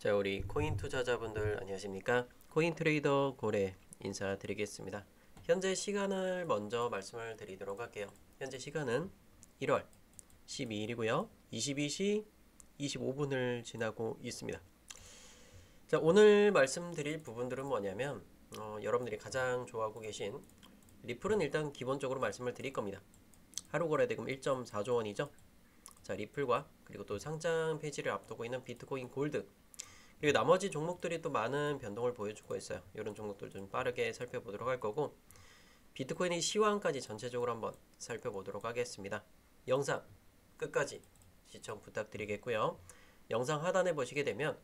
자, 우리 코인 투자자분들 안녕하십니까? 코인 트레이더 고래 인사드리겠습니다. 현재 시간을 먼저 말씀을 드리도록 할게요. 현재 시간은 1월 12일이고요. 22시 25분을 지나고 있습니다. 자, 오늘 말씀드릴 부분들은 뭐냐면 여러분들이 가장 좋아하고 계신 리플은 일단 기본적으로 말씀을 드릴 겁니다. 하루 거래 대금 1.4조 원이죠. 자, 리플과 그리고 또 상장 폐지를 앞두고 있는 비트코인 골드, 그리고 나머지 종목들이 또 많은 변동을 보여주고 있어요. 이런 종목들 좀 빠르게 살펴보도록 할 거고, 비트코인의 시황까지 전체적으로 한번 살펴보도록 하겠습니다. 영상 끝까지 시청 부탁드리겠고요. 영상 하단에 보시게 되면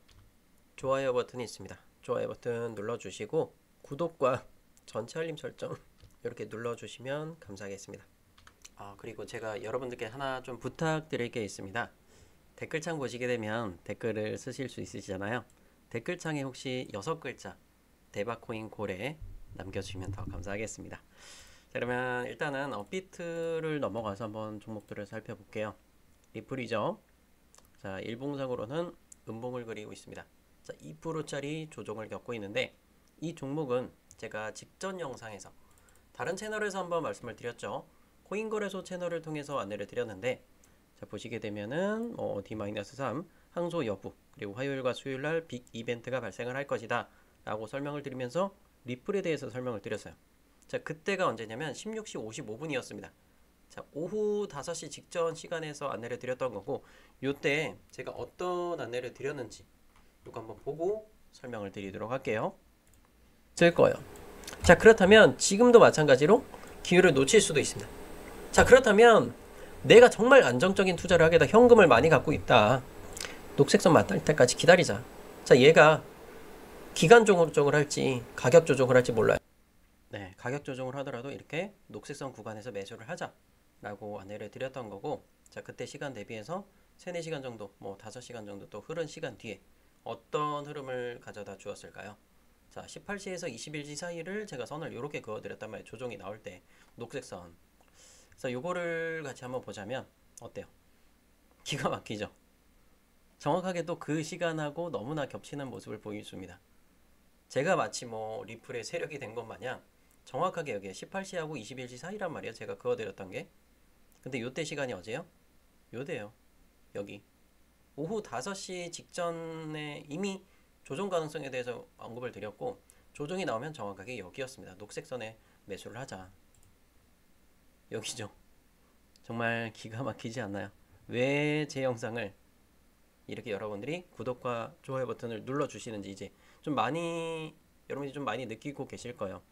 좋아요 버튼이 있습니다. 좋아요 버튼 눌러주시고 구독과 전체 알림 설정 이렇게 눌러주시면 감사하겠습니다. 그리고 제가 여러분들께 하나 좀 부탁드릴 게 있습니다. 댓글창 보시게 되면 댓글을 쓰실 수 있으시잖아요. 댓글창에 혹시 6글자 대박코인 고래 남겨주시면 더 감사하겠습니다. 자, 그러면 일단은 업비트를 넘어가서 한번 종목들을 살펴볼게요. 리플이죠. 자, 일봉상으로는 음봉을 그리고 있습니다. 자, 2%짜리 조정을 겪고 있는데, 이 종목은 제가 직전 영상에서 다른 채널에서 한번 말씀을 드렸죠. 코인거래소 채널을 통해서 안내를 드렸는데, 자, 보시게 되면은 D-3 항소 여부, 그리고 화요일과 수요일날 빅 이벤트가 발생을 할 것이다 라고 설명을 드리면서 리플에 대해서 설명을 드렸어요. 자, 그때가 언제냐면 16시 55분이었습니다. 자, 오후 5시 직전 시간에서 안내를 드렸던 거고, 요때 제가 어떤 안내를 드렸는지 이거 한번 보고 설명을 드리도록 할게요. 쓸 거예요. 자, 그렇다면 지금도 마찬가지로 기회를 놓칠 수도 있습니다. 자, 그렇다면 내가 정말 안정적인 투자를 하겠다, 현금을 많이 갖고 있다, 녹색선 맞닿을 때까지 기다리자. 자, 얘가 기간 조정을 할지 가격 조정을 할지 몰라요. 네, 가격 조정을 하더라도 이렇게 녹색선 구간에서 매수를 하자 라고 안내를 드렸던 거고, 자, 그때 시간 대비해서 3, 4시간 정도, 5시간 정도 또 흐른 시간 뒤에 어떤 흐름을 가져다 주었을까요? 자, 18시에서 21시 사이를 제가 선을 이렇게 그어드렸단 말이에요. 조정이 나올 때 녹색선. 그래서 요거를 같이 한번 보자면 어때요? 기가 막히죠? 정확하게 또 그 시간하고 너무나 겹치는 모습을 보여줍니다. 제가 마치 리플의 세력이 된 것 마냥 정확하게 여기에 18시하고 21시 사이란 말이에요. 제가 그어드렸던 게. 근데 요때 시간이 어제요? 요때요. 여기 오후 5시 직전에 이미 조정 가능성에 대해서 언급을 드렸고, 조정이 나오면 정확하게 여기였습니다. 녹색선에 매수를 하자. 여기죠. 정말 기가 막히지 않나요? 왜 제 영상을 이렇게 여러분들이 구독과 좋아요 버튼을 눌러주시는지 이제 좀 많이, 여러분이 좀 많이 느끼고 계실 거예요.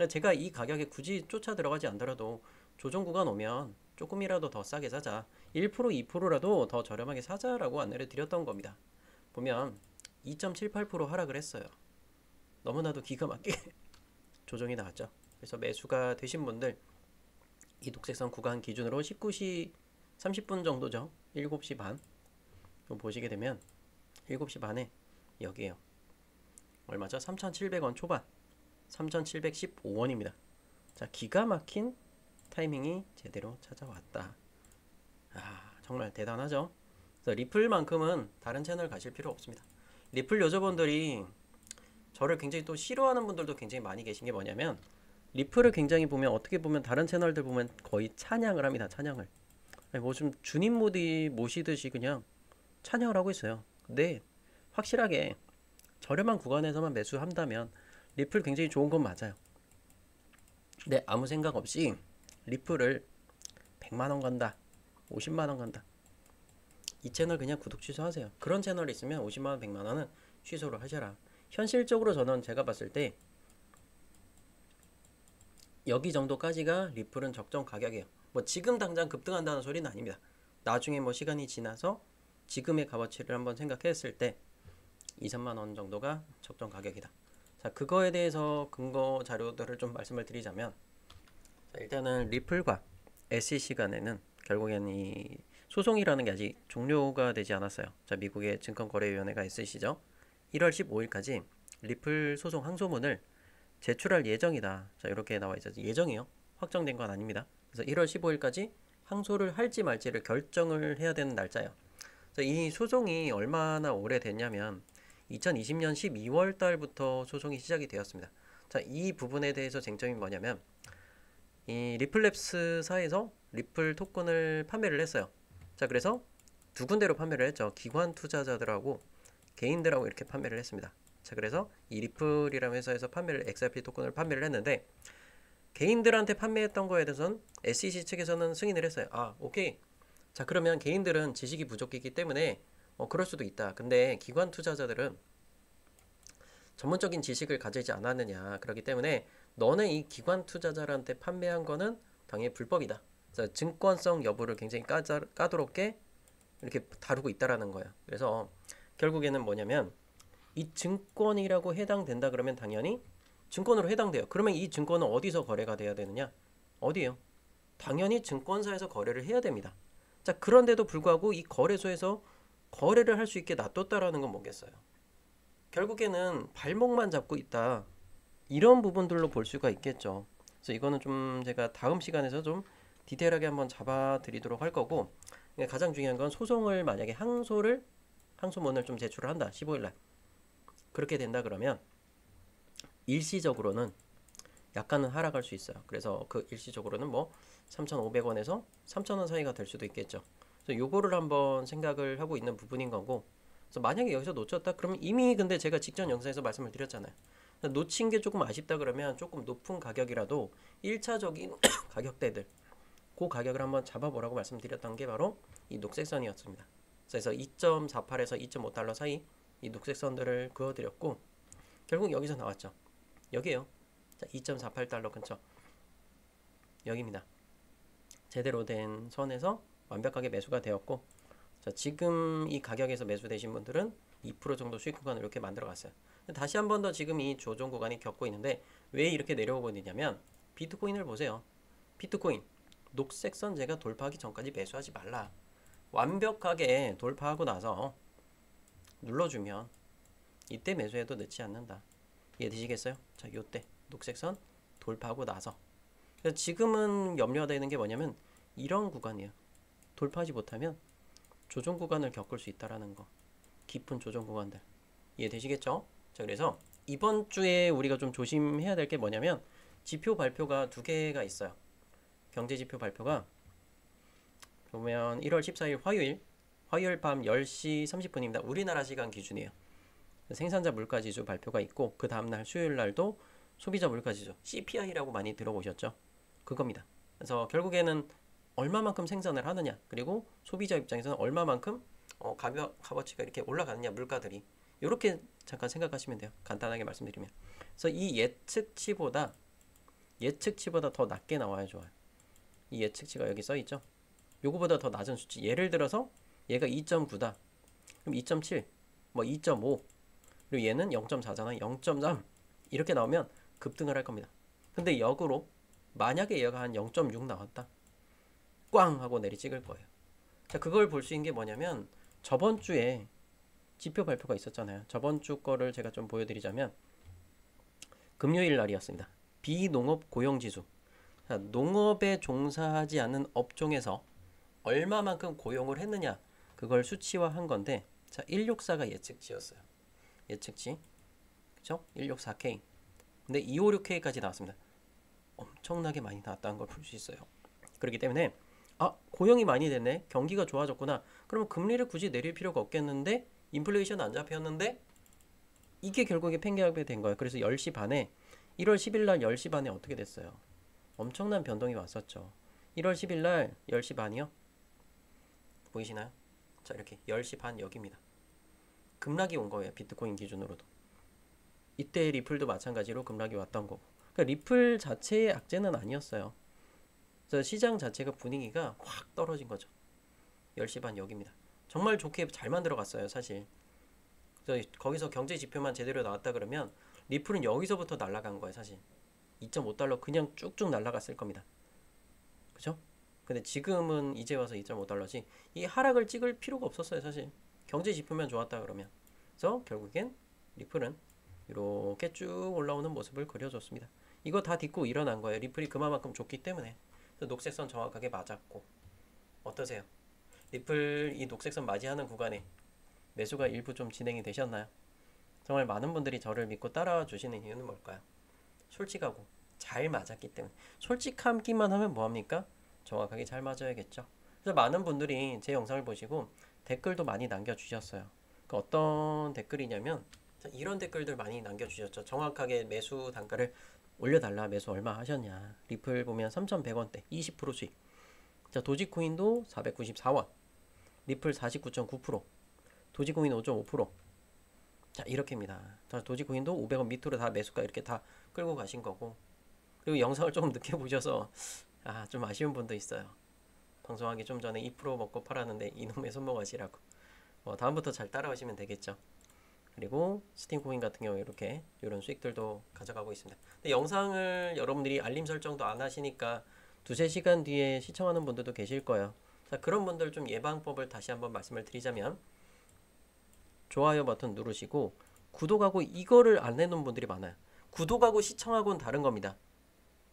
제가 이 가격에 굳이 쫓아 들어가지 않더라도 조정 구간 오면 조금이라도 더 싸게 사자, 1% 2%라도 더 저렴하게 사자라고 안내를 드렸던 겁니다. 보면 2.78% 하락을 했어요. 너무나도 기가 막히게 조정이 나왔죠. 그래서 매수가 되신 분들 이 녹색선 구간 기준으로 19시 30분 정도죠. 7시 반 보시게 되면 7시 반에 여기에요. 얼마죠? 3,700원 초반, 3,715원입니다. 자, 기가 막힌 타이밍이 제대로 찾아왔다. 정말 대단하죠? 그래서 리플만큼은 다른 채널 가실 필요 없습니다. 리플 유저분들이 저를 굉장히 또 싫어하는 분들도 굉장히 많이 계신 게 뭐냐면, 리플을 굉장히 보면 어떻게 보면 다른 채널들 보면 거의 찬양을 합니다. 찬양을. 좀 주님 모시듯이 그냥 찬양을 하고 있어요. 근데 확실하게 저렴한 구간에서만 매수한다면 리플 굉장히 좋은 건 맞아요. 근데 아무 생각 없이 리플을 100만원 간다, 50만원 간다, 이 채널 그냥 구독 취소하세요. 그런 채널이 있으면 50만원, 100만원은 취소를 하셔라. 현실적으로 저는 제가 봤을 때 여기 정도까지가 리플은 적정 가격이에요. 지금 당장 급등한다는 소리는 아닙니다. 나중에 시간이 지나서 지금의 값어치를 한번 생각했을 때 2, 3만원 정도가 적정 가격이다. 자, 그거에 대해서 근거 자료들을 좀 말씀을 드리자면, 자, 일단은 리플과 SEC 간에는 결국엔 이 소송이라는 게 아직 종료가 되지 않았어요. 자, 미국의 증권거래위원회가 SEC죠. 1월 15일까지 리플 소송 항소문을 제출할 예정이다. 자, 이렇게 나와 있죠. 예정이요. 확정된 건 아닙니다. 그래서 1월 15일까지 항소를 할지 말지를 결정을 해야 되는 날짜예요. 이 소송이 얼마나 오래됐냐면 2020년 12월 달부터 조정이 시작이 되었습니다. 자, 이 부분에 대해서 쟁점이 뭐냐면 이 리플랩스사에서 리플 토큰을 판매를 했어요. 자, 그래서 두 군데로 판매를 했죠. 기관 투자자들하고 개인들하고 이렇게 판매를 했습니다. 자, 그래서 이 리플이라는 회사에서 XRP 토큰을 판매를 했는데 개인들한테 판매했던 거에 대해서는 SEC 측에서는 승인을 했어요. 아, 오케이. 자, 그러면 개인들은 지식이 부족했기 때문에 그럴 수도 있다. 근데 기관 투자자들은 전문적인 지식을 가지지 않았느냐. 그렇기 때문에 너네 이 기관 투자자들한테 판매한 거는 당연히 불법이다. 자, 증권성 여부를 굉장히 까다롭게 이렇게 다루고 있다라는 거예요. 그래서 결국에는 뭐냐면 이 증권이라고 해당된다 그러면 당연히 증권으로 해당돼요. 그러면 이 증권은 어디서 거래가 돼야 되느냐? 어디예요? 당연히 증권사에서 거래를 해야 됩니다. 자, 그런데도 불구하고 이 거래소에서 거래를 할 수 있게 놔뒀다라는 건 뭐겠어요? 결국에는 발목만 잡고 있다. 이런 부분들로 볼 수가 있겠죠. 그래서 이거는 좀 제가 다음 시간에서 좀 디테일하게 한번 잡아드리도록 할 거고, 가장 중요한 건 소송을 만약에 항소문을 좀 제출을 한다. 15일날. 그렇게 된다 그러면 일시적으로는 약간은 하락할 수 있어요. 그래서 그 일시적으로는 뭐 3,500원에서 3,000원 사이가 될 수도 있겠죠. 그래서 요거를 한번 생각을 하고 있는 부분인 거고, 그래서 만약에 여기서 놓쳤다 그러면 이미 근데 제가 직전 영상에서 말씀을 드렸잖아요. 놓친 게 조금 아쉽다 그러면 조금 높은 가격이라도 1차적인 가격대들 그 가격을 한번 잡아보라고 말씀드렸던 게 바로 이 녹색선이었습니다. 그래서 2.48에서 2.5달러 사이 이 녹색선들을 그어드렸고 결국 여기서 나왔죠. 여기에요. 자, 2.48달러 근처 여기입니다. 제대로 된 선에서 완벽하게 매수가 되었고, 자, 지금 이 가격에서 매수되신 분들은 2% 정도 수익 구간을 이렇게 만들어 갔어요. 다시 한 번 더 지금 이 조정 구간이 겪고 있는데 왜 이렇게 내려오고 있느냐면 비트코인을 보세요. 비트코인 녹색선 제가 돌파하기 전까지 매수하지 말라. 완벽하게 돌파하고 나서 눌러주면 이때 매수해도 늦지 않는다. 이해되시겠어요? 자, 요때 녹색선 돌파하고 나서 지금은 염려가 되는 게 뭐냐면 이런 구간이에요. 돌파하지 못하면 조정 구간을 겪을 수 있다라는 거. 깊은 조정 구간들 이해되시겠죠? 자, 그래서 이번 주에 우리가 좀 조심해야 될 게 뭐냐면 지표 발표가 두 개가 있어요. 경제 지표 발표가 보면 1월 14일 화요일 밤 10시 30분입니다. 우리나라 시간 기준이에요. 생산자 물가지수 발표가 있고 그 다음날 수요일 날도 소비자 물가지수 CPI라고 많이 들어보셨죠? 그겁니다. 그래서 결국에는 얼마만큼 생산을 하느냐, 그리고 소비자 입장에서는 얼마만큼 값어치가 이렇게 올라가느냐, 물가들이 이렇게 잠깐 생각하시면 돼요. 간단하게 말씀드리면. 그래서 이 예측치보다 더 낮게 나와야 좋아요. 이 예측치가 여기 써 있죠. 요거보다 더 낮은 수치. 예를 들어서 얘가 2.9다. 그럼 2.7, 뭐 2.5, 그리고 얘는 0.4잖아. 0.3 이렇게 나오면 급등을 할 겁니다. 근데 역으로 만약에 얘가 한 0.6 나왔다. 꽝 하고 내리 찍을 거예요. 자, 그걸 볼 수 있는 게 뭐냐면 저번 주에 지표 발표가 있었잖아요. 저번 주 거를 제가 좀 보여드리자면 금요일 날이었습니다. 비농업 고용지수. 자, 농업에 종사하지 않는 업종에서 얼마만큼 고용을 했느냐, 그걸 수치화한 건데, 자, 164가 예측치였어요. 예측치. 그쵸? 164K. 근데 256K까지 나왔습니다. 엄청나게 많이 나왔다는 걸 볼 수 있어요. 그렇기 때문에 고용이 많이 됐네, 경기가 좋아졌구나, 그러면 금리를 굳이 내릴 필요가 없겠는데, 인플레이션 안 잡혔는데, 이게 결국에 팽개하게 된 거예요. 그래서 10시 반에 1월 10일 날 10시 반에 어떻게 됐어요? 엄청난 변동이 왔었죠. 1월 10일 날 10시 반이요? 보이시나요? 자, 이렇게 10시 반 여기입니다. 급락이 온 거예요. 비트코인 기준으로도. 이때 리플도 마찬가지로 급락이 왔던 거고. 그러니까 리플 자체의 악재는 아니었어요. 그래서 시장 자체가 분위기가 확 떨어진 거죠. 10시 반 여기입니다. 정말 좋게 잘 만들어 갔어요, 사실. 그래서 거기서 경제 지표만 제대로 나왔다 그러면 리플은 여기서부터 날아간 거예요, 사실. 2.5달러 그냥 쭉쭉 날아갔을 겁니다. 그죠? 근데 지금은 이제 와서 2.5달러지 이 하락을 찍을 필요가 없었어요, 사실. 경제 지표만 좋았다 그러면. 그래서 결국엔 리플은 이렇게 쭉 올라오는 모습을 그려줬습니다. 이거 다 딛고 일어난 거예요. 리플이 그만큼 좋기 때문에. 그래서 녹색선 정확하게 맞았고. 어떠세요? 리플 이 녹색선 맞이하는 구간에 매수가 일부 좀 진행이 되셨나요? 정말 많은 분들이 저를 믿고 따라와 주시는 이유는 뭘까요? 솔직하고 잘 맞았기 때문에. 솔직함기만 하면 뭐합니까? 정확하게 잘 맞아야겠죠. 그래서 많은 분들이 제 영상을 보시고 댓글도 많이 남겨주셨어요. 그 어떤 댓글이냐면 이런 댓글들 많이 남겨주셨죠. 정확하게 매수 단가를 올려달라. 매수 얼마 하셨냐. 리플 보면 3,100원대 20% 수익. 자, 도지코인도 494원. 리플 49.9%. 도지코인 5.5%. 자, 이렇게입니다. 자, 도지코인도 500원 밑으로 다 매수가 이렇게 다 끌고 가신 거고. 그리고 영상을 조금 늦게 보셔서 좀 아쉬운 분도 있어요. 방송하기 좀 전에 2% 먹고 팔았는데 이놈의 손목하시라고. 다음부터 잘 따라오시면 되겠죠. 그리고 스팀코인 같은 경우 이렇게 이런 수익들도 가져가고 있습니다. 근데 영상을 여러분들이 알림 설정도 안 하시니까 두세 시간 뒤에 시청하는 분들도 계실 거예요. 자, 그런 분들 좀 예방법을 다시 한번 말씀을 드리자면 좋아요 버튼 누르시고 구독하고 이거를 안 해놓은 분들이 많아요. 구독하고 시청하고는 다른 겁니다.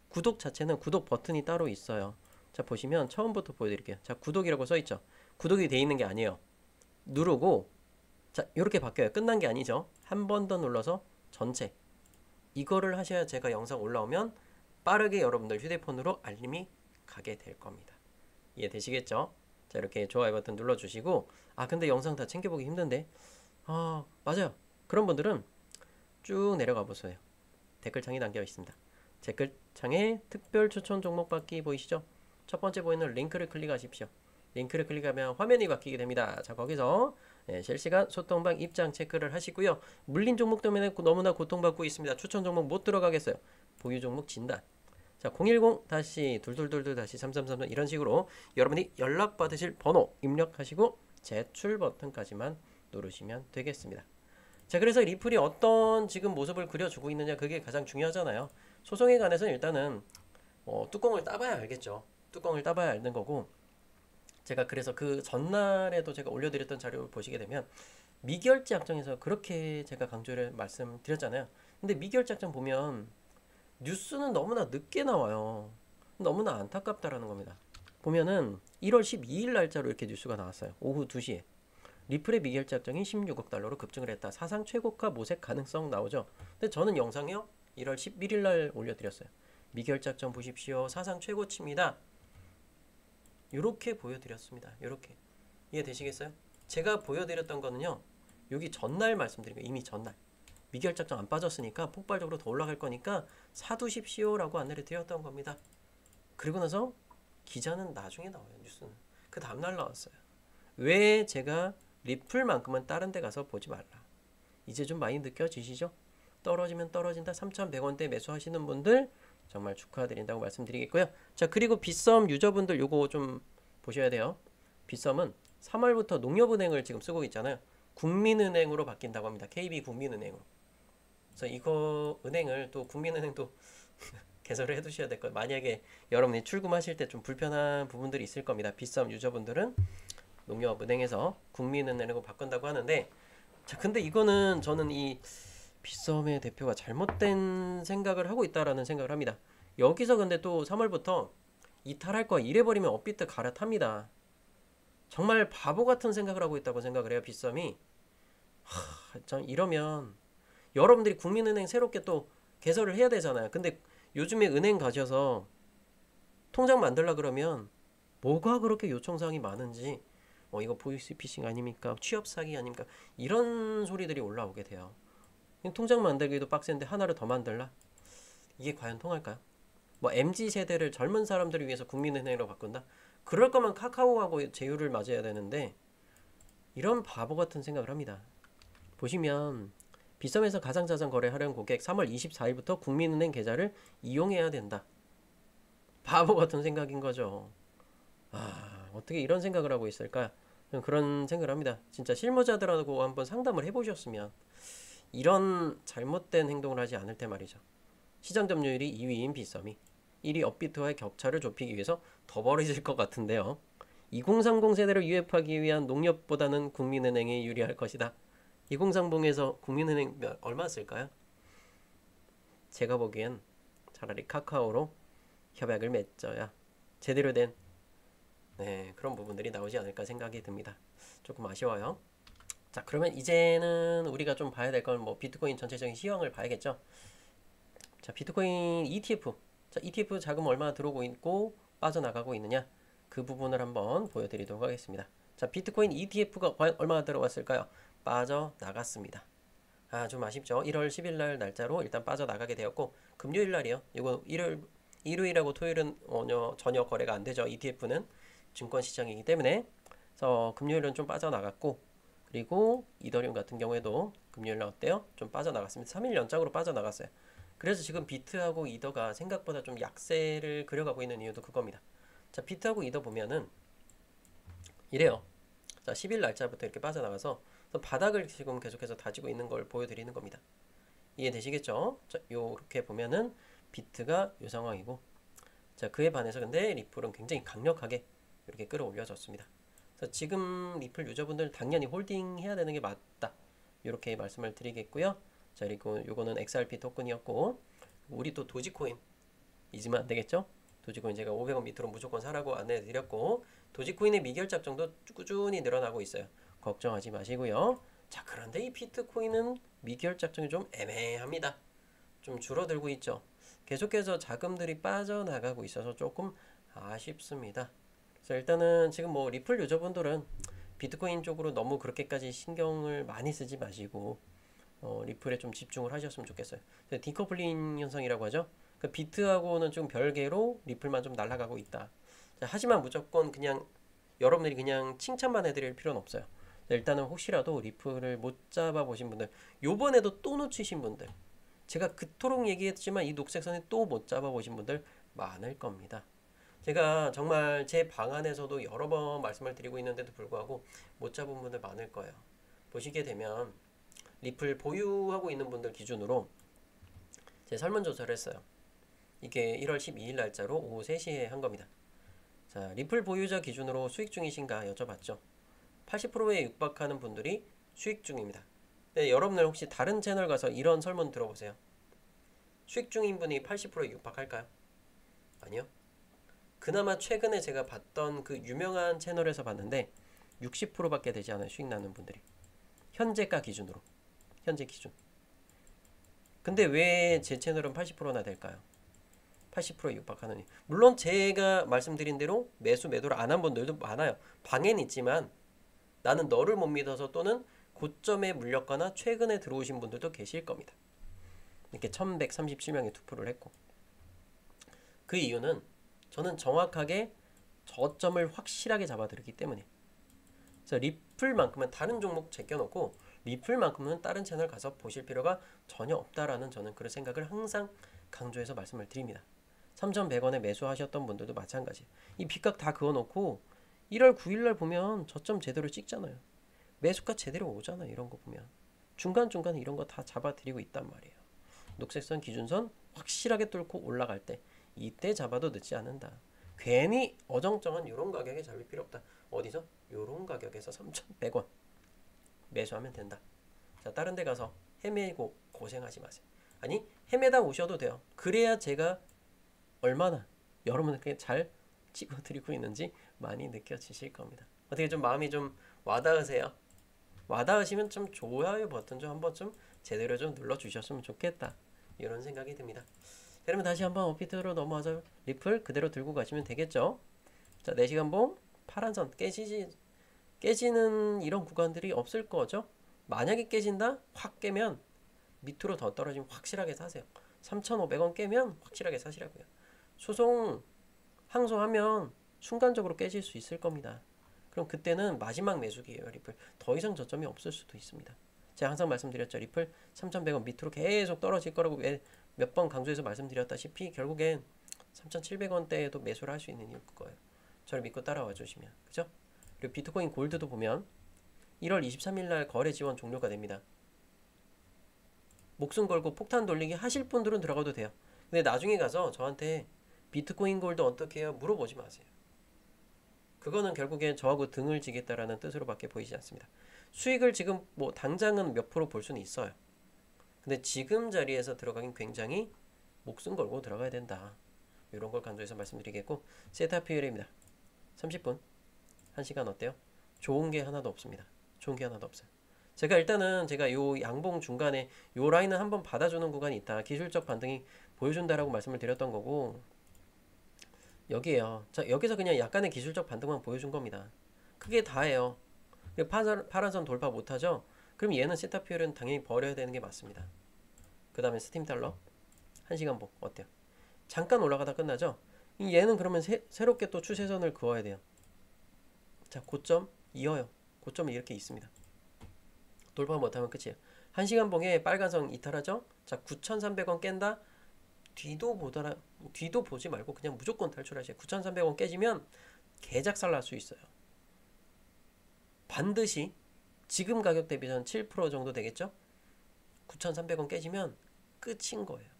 구독 자체는 구독 버튼이 따로 있어요. 자, 보시면 처음부터 보여드릴게요. 자, 구독이라고 써있죠. 구독이 돼 있는 게 아니에요. 누르고 자, 이렇게 바뀌어요. 끝난 게 아니죠. 한 번 더 눌러서 전체 이거를 하셔야 제가 영상 올라오면 빠르게 여러분들 휴대폰으로 알림이 가게 될 겁니다. 이해되시겠죠? 자, 이렇게 좋아요 버튼 눌러주시고 근데 영상 다 챙겨보기 힘든데 맞아요. 그런 분들은 쭉 내려가 보세요. 댓글창이 남겨 있습니다. 댓글창에 특별 추천 종목 받기 보이시죠? 첫 번째 보이는 링크를 클릭하십시오. 링크를 클릭하면 화면이 바뀌게 됩니다. 자, 거기서 실시간 소통방 입장 체크를 하시고요. 물린 종목 때문에 너무나 고통받고 있습니다. 추천 종목 못 들어가겠어요. 보유 종목 진단. 자, 010-2222-3333 이런 식으로 여러분이 연락 받으실 번호 입력하시고 제출 버튼까지만 누르시면 되겠습니다. 자, 그래서 리플이 어떤 지금 모습을 그려주고 있느냐, 그게 가장 중요하잖아요. 소송에 관해서는 일단은 뚜껑을 따봐야 알겠죠. 뚜껑을 따봐야 아는 거고, 제가 그래서 그 전날에도 제가 올려드렸던 자료를 보시게 되면 미결제 약정에서 그렇게 제가 강조를 말씀드렸잖아요. 근데 미결제 약정 보면 뉴스는 너무나 늦게 나와요. 너무나 안타깝다라는 겁니다. 보면은 1월 12일 날짜로 이렇게 뉴스가 나왔어요. 오후 2시에. 리플의 미결제 약정이 16억 달러로 급증을 했다. 사상 최고가 모색 가능성 나오죠. 근데 저는 영상이요 1월 11일 날 올려드렸어요. 미결제 약정 보십시오. 사상 최고치입니다. 이렇게 보여드렸습니다. 이렇게 이해되시겠어요? 제가 보여드렸던 거는요 여기 전날 말씀드린 거 이미 전날 미결제 약정 안 빠졌으니까 폭발적으로 더 올라갈 거니까 사두십시오 라고 안내를 드렸던 겁니다. 그리고 나서 기자는 나중에 나와요. 뉴스는 그 다음날 나왔어요. 왜 제가 리플만큼은 다른 데 가서 보지 말라. 이제 좀 많이 느껴지시죠? 떨어지면 떨어진다. 3,100원대 매수하시는 분들 정말 축하드린다고 말씀드리겠고요. 자, 그리고 빗썸 유저분들 요거 좀 보셔야 돼요. 빗썸은 3월부터 농협은행을 지금 쓰고 있잖아요. 국민은행으로 바뀐다고 합니다. KB국민은행으로. 그래서 이거 은행을 또 국민은행도 개설을 해두셔야 될 거예요. 만약에 여러분이 출금하실 때 좀 불편한 부분들이 있을 겁니다. 빗썸 유저분들은 농협은행에서 국민은행으로 바꾼다고 하는데, 자, 근데 이거는 저는 이 빗썸의 대표가 잘못된 생각을 하고 있다라는 생각을 합니다. 여기서 근데 또 3월부터 이탈할 거야 이래버리면 업비트 갈아탑니다. 정말 바보 같은 생각을 하고 있다고 생각을 해요. 빗썸이. 전 이러면 여러분들이 국민은행 새롭게 또 개설을 해야 되잖아요. 근데 요즘에 은행 가셔서 통장 만들라 그러면 뭐가 그렇게 요청사항이 많은지 이거 보이스피싱 아닙니까? 취업 사기 아닙니까? 이런 소리들이 올라오게 돼요. 통장 만들기도 빡센데 하나를 더 만들라? 이게 과연 통할까요? MZ세대를 젊은 사람들을 위해서 국민은행으로 바꾼다? 그럴 거면 카카오하고 제휴를 맞아야 되는데 이런 바보 같은 생각을 합니다. 보시면 빗썸에서 가상자산 거래하려는 고객 3월 24일부터 국민은행 계좌를 이용해야 된다. 바보 같은 생각인 거죠. 어떻게 이런 생각을 하고 있을까? 그런 생각을 합니다. 진짜 실무자들하고 한번 상담을 해보셨으면 이런 잘못된 행동을 하지 않을 테 말이죠. 시장 점유율이 2위인 빗썸이 1위 업비트와의 격차를 좁히기 위해서 더 벌어질 것 같은데요. 2030 세대를 유입하기 위한 농협보다는 국민은행이 유리할 것이다. 2030에서 국민은행 얼마 쓸까요? 제가 보기엔 차라리 카카오로 협약을 맺어야 제대로 된 그런 부분들이 나오지 않을까 생각이 듭니다. 조금 아쉬워요. 자, 그러면 이제는 우리가 좀 봐야 될 건 뭐 비트코인 전체적인 시황을 봐야겠죠. 자, 비트코인 ETF. 자, ETF 자금 얼마나 들어오고 있고 빠져나가고 있느냐? 그 부분을 한번 보여드리도록 하겠습니다. 자, 비트코인 ETF가 과연 얼마나 들어왔을까요? 빠져나갔습니다. 아, 좀 아쉽죠. 1월 10일 날 날짜로 일단 빠져나가게 되었고, 금요일 날이요. 이거 일요일하고 토요일은 전혀 거래가 안 되죠. ETF는 증권 시장이기 때문에. 그래서 금요일은 좀 빠져나갔고, 그리고 이더리움 같은 경우에도 금요일 날 어때요? 좀 빠져나갔습니다. 3일 연장으로 빠져나갔어요. 그래서 지금 비트하고 이더가 생각보다 좀 약세를 그려가고 있는 이유도 그겁니다. 자, 비트하고 이더 보면은 이래요. 자, 10일 날짜부터 이렇게 빠져나가서 바닥을 지금 계속해서 다지고 있는 걸 보여드리는 겁니다. 이해되시겠죠? 자, 요렇게 보면은 비트가 이 상황이고, 자, 그에 반해서 근데 리플은 굉장히 강력하게 이렇게 끌어올려졌습니다. 그래서 지금 리플 유저분들 당연히 홀딩 해야 되는 게 맞다. 이렇게 말씀을 드리겠고요. 자, 그리고 요거는 XRP 토큰이었고, 우리 또 도지코인 잊으면 안 되겠죠? 도지코인 제가 500원 밑으로 무조건 사라고 안내해 드렸고, 도지코인의 미결작정도 꾸준히 늘어나고 있어요. 걱정하지 마시고요. 자, 그런데 이 비트코인은 미결작정이 좀 애매합니다. 좀 줄어들고 있죠. 계속해서 자금들이 빠져나가고 있어서 조금 아쉽습니다. 그래서 일단은 지금 뭐 리플 유저분들은 비트코인 쪽으로 너무 그렇게까지 신경을 많이 쓰지 마시고 리플에 좀 집중을 하셨으면 좋겠어요. 디커플링 현상이라고 하죠. 그 비트하고는 좀 별개로 리플만 좀 날아가고 있다. 자, 하지만 무조건 그냥 여러분들이 그냥 칭찬만 해드릴 필요는 없어요. 일단은 혹시라도 리플을 못 잡아 보신 분들, 요번에도 또 놓치신 분들, 제가 그토록 얘기했지만 이 녹색선에 또 못 잡아 보신 분들 많을 겁니다. 제가 정말 제 방안에서도 여러 번 말씀을 드리고 있는데도 불구하고 못 잡은 분들 많을 거예요. 보시게 되면 리플 보유하고 있는 분들 기준으로 제 설문조사를 했어요. 이게 1월 12일 날짜로 오후 3시에 한 겁니다. 자, 리플 보유자 기준으로 수익 중이신가 여쭤봤죠. 80%에 육박하는 분들이 수익 중입니다. 네, 여러분들 혹시 다른 채널 가서 이런 설문 들어보세요. 수익 중인 분이 80%에 육박할까요? 아니요. 그나마 최근에 제가 봤던 그 유명한 채널에서 봤는데 60%밖에 되지 않아요. 수익 나는 분들이. 현재가 기준으로. 현재 기준. 근데 왜 제 채널은 80%나 될까요? 80%에 육박하는 이유. 물론 제가 말씀드린 대로 매도를 안 한 분들도 많아요. 방해는 있지만 나는 너를 못 믿어서 또는 고점에 물렸거나 최근에 들어오신 분들도 계실 겁니다. 이렇게 1137명이 투표를 했고, 그 이유는 저는 정확하게 저점을 확실하게 잡아드리기 때문에. 그래서 리플만큼은 다른 종목 제껴놓고 리플만큼은 다른 채널 가서 보실 필요가 전혀 없다라는 저는 그런 생각을 항상 강조해서 말씀을 드립니다. 3,100원에 매수하셨던 분들도 마찬가지. 이 빚각 다 그어놓고 1월 9일날 보면 저점 제대로 찍잖아요. 매수가 제대로 오잖아요. 이런 거 보면 중간중간에 이런 거 다 잡아드리고 있단 말이에요. 녹색선 기준선 확실하게 뚫고 올라갈 때 이때 잡아도 늦지 않는다. 괜히 어정쩡한 이런 가격에 잡을 필요 없다. 어디서? 이런 가격에서 3,100원 매수하면 된다. 자, 다른 데 가서 헤매고 고생하지 마세요. 아니, 헤매다 오셔도 돼요. 그래야 제가 얼마나 여러분께 잘 찍어드리고 있는지 많이 느껴지실 겁니다. 어떻게 좀 마음이 좀 와닿으세요? 와닿으시면 좀 좋아요 버튼 좀 한번 좀 제대로 좀 눌러주셨으면 좋겠다. 이런 생각이 듭니다. 그러면 다시 한번 업비트로 넘어와서 리플 그대로 들고 가시면 되겠죠. 자, 4시간 봉 파란선 깨지는 이런 구간들이 없을 거죠. 만약에 깨진다? 확 깨면 밑으로 더 떨어지면 확실하게 사세요. 3,500원 깨면 확실하게 사시라고요. 소송 항소하면 순간적으로 깨질 수 있을 겁니다. 그럼 그때는 마지막 매수기예요. 리플 더 이상 저점이 없을 수도 있습니다. 제가 항상 말씀드렸죠. 리플 3,100원 밑으로 계속 떨어질 거라고 몇 번 강조해서 말씀드렸다시피 결국엔 3,700원대에도 매수를 할 수 있는 이유 그거예요. 저를 믿고 따라와 주시면. 그죠? 그리고 비트코인 골드도 보면 1월 23일 날 거래 지원 종료가 됩니다. 목숨 걸고 폭탄 돌리기 하실 분들은 들어가도 돼요. 근데 나중에 가서 저한테 비트코인 골드 어떻게 해요? 물어보지 마세요. 그거는 결국엔 저하고 등을 지겠다라는 뜻으로밖에 보이지 않습니다. 수익을 지금 뭐 당장은 몇 프로 볼 수는 있어요. 근데 지금 자리에서 들어가긴 굉장히 목숨 걸고 들어가야 된다. 이런 걸 강조해서 말씀드리겠고, 세타피율입니다. 30분 1시간 어때요? 좋은 게 하나도 없습니다. 좋은 게 하나도 없어요. 제가 일단은 제가 요 양봉 중간에 요 라인은 한번 받아주는 구간이 있다. 기술적 반등이 보여준다라고 말씀을 드렸던 거고 여기에요. 자, 여기서 그냥 약간의 기술적 반등만 보여준 겁니다. 그게 다예요. 파란선 돌파 못하죠? 그럼 얘는 세타퓨얼은 당연히 버려야 되는 게 맞습니다. 그 다음에 스팀 달러 1시간봉 어때요? 잠깐 올라가다 끝나죠? 얘는 그러면 새롭게 또 추세선을 그어야 돼요. 자, 고점 이어요. 고점이 이렇게 있습니다. 돌파 못하면 끝이에요. 1시간봉에 빨간선 이탈하죠? 자, 9,300원 깬다? 뒤도 보지 말고 그냥 무조건 탈출하세요. 9,300원 깨지면 개작살 날 수 있어요. 반드시 지금 가격 대비선 7% 정도 되겠죠? 9,300원 깨지면 끝인 거예요.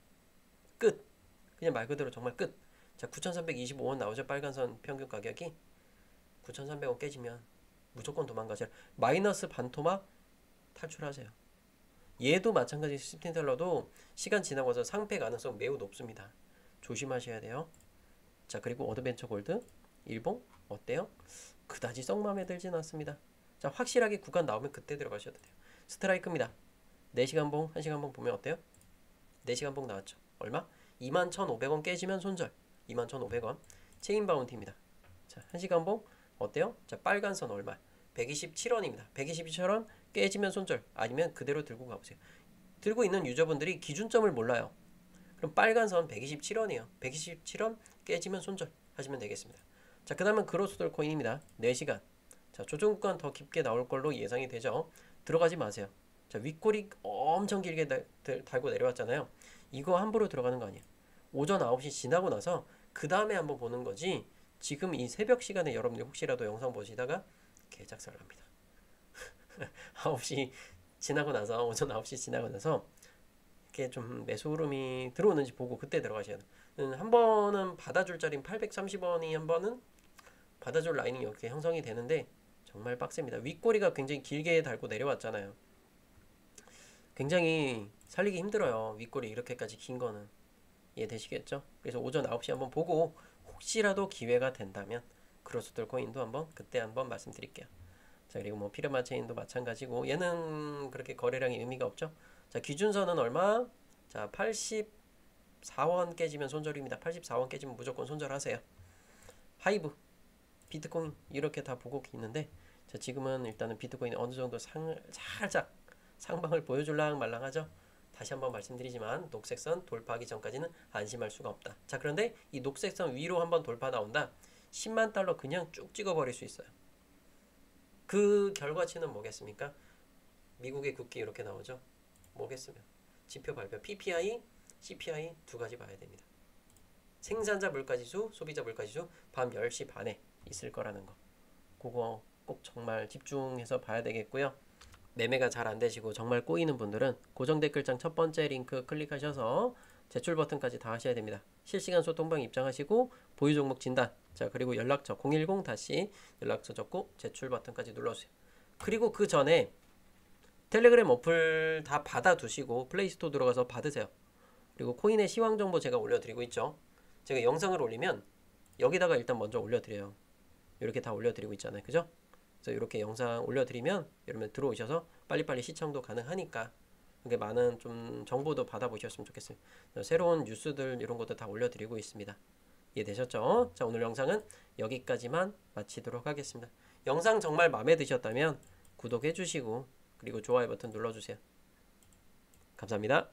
끝. 그냥 말 그대로 정말 끝. 자, 9,325원 나오죠? 빨간선 평균 가격이. 9,300원 깨지면 무조건 도망가세요. 마이너스 반토막 탈출하세요. 얘도 마찬가지. 스틴달러도 시간 지나고서 상패 가능성 매우 높습니다. 조심하셔야 돼요. 자, 그리고 어드벤처 골드 일봉 어때요? 그다지 썩 마음에 들진 않습니다. 자, 확실하게 구간 나오면 그때 들어가셔도 돼요. 스트라이크입니다. 4시간봉 1시간봉 보면 어때요? 4시간봉 나왔죠. 얼마? 21,500원 깨지면 손절. 21,500원 체인 바운티입니다. 자, 1시간봉 어때요? 자, 빨간선 얼마? 127원입니다. 127원 깨지면 손절. 아니면 그대로 들고 가보세요. 들고 있는 유저분들이 기준점을 몰라요. 그럼 빨간선 127원이에요. 127원 깨지면 손절 하시면 되겠습니다. 자, 그 다음은 그로스돌 코인입니다. 4시간. 자, 조정 구간 더 깊게 나올 걸로 예상이 되죠. 들어가지 마세요. 자, 윗꼬리 엄청 길게 달고 내려왔잖아요. 이거 함부로 들어가는 거 아니에요. 오전 9시 지나고 나서 그 다음에 한번 보는 거지. 지금 이 새벽 시간에 여러분들 혹시라도 영상 보시다가 개작살 납니다. 9시 지나고 나서 오전 9시 지나고 나서 이렇게 좀 매수 흐름이 들어오는지 보고 그때 들어가셔야 돼요. 한 번은 받아줄 자리는 830원이 한 번은 받아줄 라인이 이렇게 형성이 되는데 정말 빡셉니다. 윗꼬리가 굉장히 길게 달고 내려왔잖아요. 굉장히 살리기 힘들어요. 윗꼬리 이렇게까지 긴 거는. 이해되시겠죠? 그래서 오전 9시 한번 보고 혹시라도 기회가 된다면 그로스돌 코인도 한번 그때 한번 말씀드릴게요. 자, 그리고 뭐 피르마 체인도 마찬가지고 얘는 그렇게 거래량이 의미가 없죠. 자, 기준선은 얼마? 자, 84원 깨지면 손절입니다. 84원 깨지면 무조건 손절하세요. 하이브, 비트코인 이렇게 다 보고 있는데 자, 지금은 일단은 비트코인 어느 정도 살짝 상방을 보여줄랑 말랑하죠. 다시 한번 말씀드리지만 녹색선 돌파하기 전까지는 안심할 수가 없다. 자, 그런데 이 녹색선 위로 한번 돌파 나온다. 10만 달러 그냥 쭉 찍어버릴 수 있어요. 그 결과치는 뭐겠습니까? 미국의 국기 이렇게 나오죠. 뭐겠으면 지표 발표 PPI, CPI 두 가지 봐야 됩니다. 생산자 물가지수, 소비자 물가지수 밤 10시 반에 있을 거라는 거. 그거 꼭 정말 집중해서 봐야 되겠고요. 매매가 잘 안되시고 정말 꼬이는 분들은 고정 댓글창 첫 번째 링크 클릭하셔서 제출 버튼까지 다 하셔야 됩니다. 실시간 소통방 입장하시고 보유 종목 진단, 자, 그리고 연락처 010 다시 연락처 적고 제출 버튼까지 눌러주세요. 그리고 그 전에 텔레그램 어플 다 받아두시고 플레이스토어 들어가서 받으세요. 그리고 코인의 시황 정보 제가 올려드리고 있죠. 제가 영상을 올리면 여기다가 일단 먼저 올려드려요. 이렇게 다 올려드리고 있잖아요. 그죠? 그래서 이렇게 영상 올려드리면 여러분 들어오셔서 빨리빨리 시청도 가능하니까 이렇게 많은 좀 정보도 받아보셨으면 좋겠어요. 새로운 뉴스들 이런 것도 다 올려드리고 있습니다. 이해되셨죠? 자, 오늘 영상은 여기까지만 마치도록 하겠습니다. 영상 정말 마음에 드셨다면 구독해 주시고 그리고 좋아요 버튼 눌러주세요. 감사합니다.